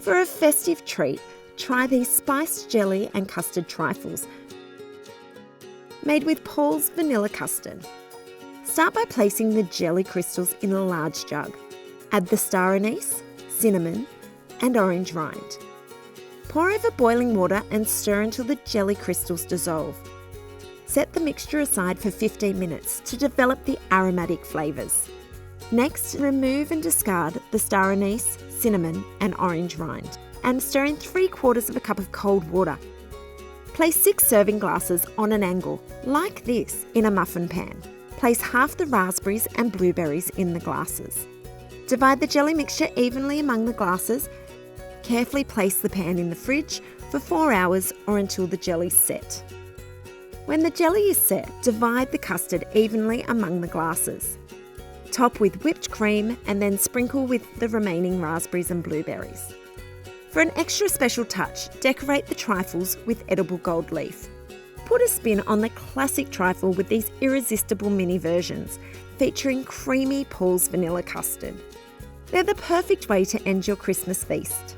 For a festive treat, try these spiced jelly and custard trifles made with Paul's vanilla custard. Start by placing the jelly crystals in a large jug. Add the star anise, cinnamon, and orange rind. Pour over boiling water and stir until the jelly crystals dissolve. Set the mixture aside for 15 minutes to develop the aromatic flavours. Next, remove and discard the star anise, cinnamon, and orange rind, and stir in 3/4 cup of cold water. Place 6 serving glasses on an angle, like this, in a muffin pan. Place half the raspberries and blueberries in the glasses. Divide the jelly mixture evenly among the glasses. Carefully place the pan in the fridge for 4 hours or until the jelly's set. When the jelly is set, divide the custard evenly among the glasses. Top with whipped cream and then sprinkle with the remaining raspberries and blueberries. For an extra special touch, decorate the trifles with edible gold leaf. Put a spin on the classic trifle with these irresistible mini versions, featuring creamy Paul's vanilla custard. They're the perfect way to end your Christmas feast.